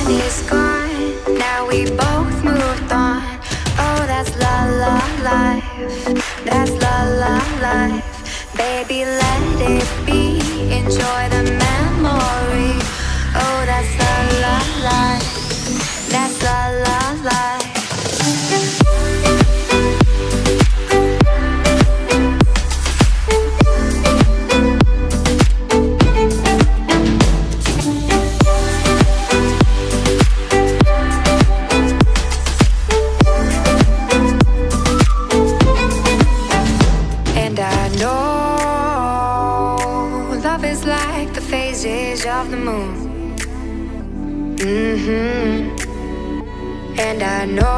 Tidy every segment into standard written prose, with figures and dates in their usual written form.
then is gone. Now we both moved on. Oh, that's la la life. That's la la life. Baby, let it be. Enjoy the memory. Oh, that's la la life. That's la la life. Of the moon. And I know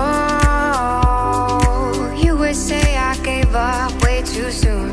you would say I gave up way too soon.